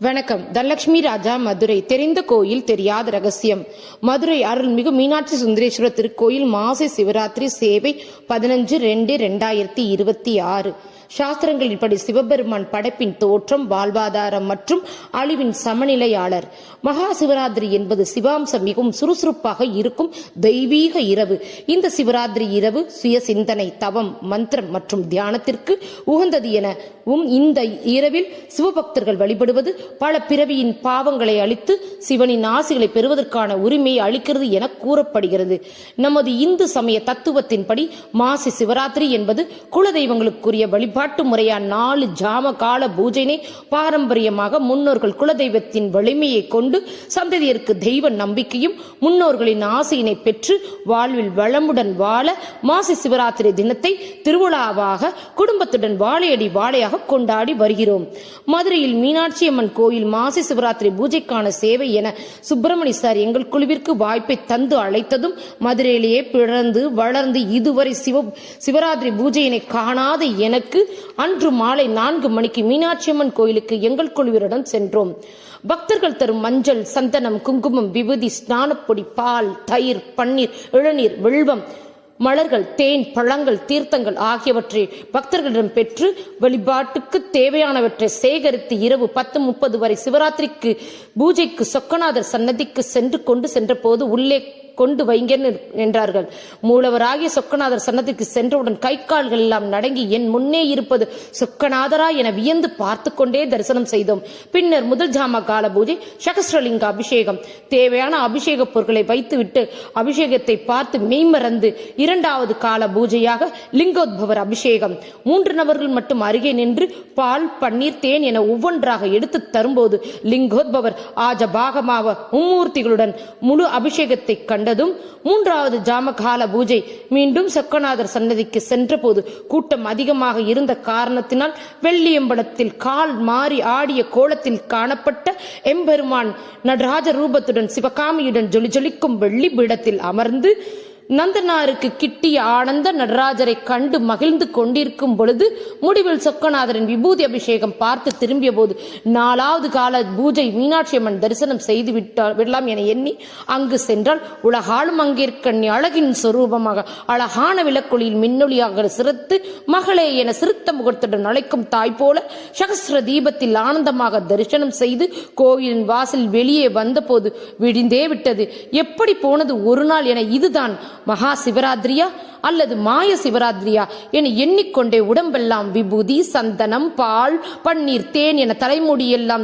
வணக்கம். தனலட்சுமி ராஜா, மதுரை. தெரிந்த கோயில் தெரியாத ரகசியம். மதுரை அருள்மிகு மீனாட்சி சுந்தரேஸ்வரர் திருக்கோயில் மாசி சிவராத்திரி சேவை 15/2/2026. சாஸ்திரங்களின்படி சிவபெருமான் படைப்பின் தோற்றம், வாழ்வாதாரம் மற்றும் அழிவின் சமநிலையாளர். மகா சிவராத்திரி என்பது சிவாம்சம் மிகவும் சுறுசுறுப்பாக இருக்கும் தெய்வீக இரவு. இந்த சிவராத்திரி இரவு சுய சிந்தனை, தவம், மந்திரம் மற்றும் தியானத்திற்கு உகந்தது எனவும் இந்த இரவில் சிவபக்தர்கள் வழிபடுவது பல பிறவியின் பாவங்களை அழித்து சிவனின் ஆசிகளை பெறுவதற்கான உரிமையை அளிக்கிறது என கூறப்படுகிறது. நமது இந்து சமய தத்துவத்தின்படி மாசி சிவராத்திரி என்பது குலதெய்வங்களுக்குரிய வழிபாட்டு முறையான 4 ஜாம கால பூஜையினை பாரம்பரியமாக முன்னோர்கள் குலதெய்வத்தின் வலிமையை கொண்டு சந்ததியருக்கு தெய்வ நம்பிக்கையும் முன்னோர்களின் ஆசையினை பெற்று வாழ்வில் வளமுடன் வாழ மாசி சிவராத்திரி தினத்தை திருவிழாவாக குடும்பத்துடன் வாழையடி வாழையாக கொண்டாடி வருகிறோம். மதுரையில் மீனாட்சி அம்மன் கோயில் மாசி சிவராத்திரி பூஜைக்கான சேவை என சுப்பிரமணிய சார் எங்கள் குழுவிற்கு வாய்ப்பை தந்து அழைத்ததும் மதுரையிலேயே பிறந்து வளர்ந்து இதுவரை சிவராத்திரி பூஜையினை காணாத எனக்கு அன்று மாலை 4 மணிக்கு மீனாட்சி அம்மன் கோயிலுக்கு எங்கள் குழுவினருடன் சென்றோம். பக்தர்கள் தரும் மஞ்சள், சந்தனம், குங்குமம், விபூதி, ஸ்நானப்பொடி, பால், தயிர், பன்னீர், இளநீர், வெல்வம், மலர்கள், தேன், பழங்கள், தீர்த்தங்கள் ஆகியவற்றை பக்தர்களிடம் பெற்று வழிபாட்டுக்கு தேவையானவற்றை சேகரித்து இரவு 10:30 வரை சிவராத்திரிக்கு பூஜைக்கு சொக்கநாதர் சன்னதிக்கு சென்ற போது உள்ளே கொண்டு வைங்க என்றார்கள். மூலவராகிய சொக்கநாதர் சன்னதிக்கு சென்றவுடன் கை கால்கள் எல்லாம் நடங்கி என் முன்னே இருப்பது சொக்கநாதரா என வியந்து பார்த்து கொண்டே தரிசனம் செய்தோம். பின்னர் முதல் ஜாம கால பூஜை சகஸ்ரலிங்க அபிஷேகம். தேவையான அபிஷேக பொருட்களை வைத்துவிட்டு அபிஷேகத்தை பார்த்து மெய்மறந்து 2வது கால பூஜையாக லிங்கோத்பவர் அபிஷேகம். 3 நபர்கள் மட்டும் அருகே நின்று பால், பன்னீர், தேன் என ஒவ்வொன்றாக எடுத்து தரும்போது லிங்கோத்பவர் ஆஜபாகமாக மும்மூர்த்திகளுடன் முழு அபிஷேகத்தை கண்டதும் 3வது ஜாம கால பூஜை மீண்டும் சொக்கநாதர் சன்னதிக்கு சென்ற போது கூட்டம் அதிகமாக இருந்த காரணத்தினால் வெள்ளியம்பலத்தில் கால் மாறி ஆடிய கோலத்தில் காணப்பட்ட எம்பெருமான் நடராஜ ரூபத்துடன் சிவகாமியுடன் ஜொலிக்கும் வெள்ளி பீடத்தில் அமர்ந்து நந்தனாருக்கு கிட்டிய ஆனந்த நடராஜரை கண்டு மகிழ்ந்து கொண்டிருக்கும் பொழுது முடிவில் சொக்கநாதரின் விபூதி அபிஷேகம் பார்த்து திரும்பிய போது 4வது கால பூஜை மீனாட்சி அம்மன் தரிசனம் செய்து விடலாம் என எண்ணி அங்கு சென்றால் உலகாளும் அங்கேற்கண்ணி அழகின் சொரூபமாக அழகான விளக்கொளியில் மின்னொளியாக சிறுத்து மகளே என சிறுத்த முகத்துடன் அழைக்கும் தாய் போல சகஸ்ர தீபத்தில் ஆனந்தமாக தரிசனம் செய்து கோவிலின் வாசல் வெளியே வந்த போது விடிந்தே விட்டது. எப்படி போனது ஒரு நாள் என இதுதான் மகா சிவராத்திரியா அல்லது மாய சிவராத்திரியா என எண்ணிக்கொண்டே உடம்பெல்லாம் விபூதி, சந்தனம், பால், பன்னீர், தேன் என தலைமுடியெல்லாம்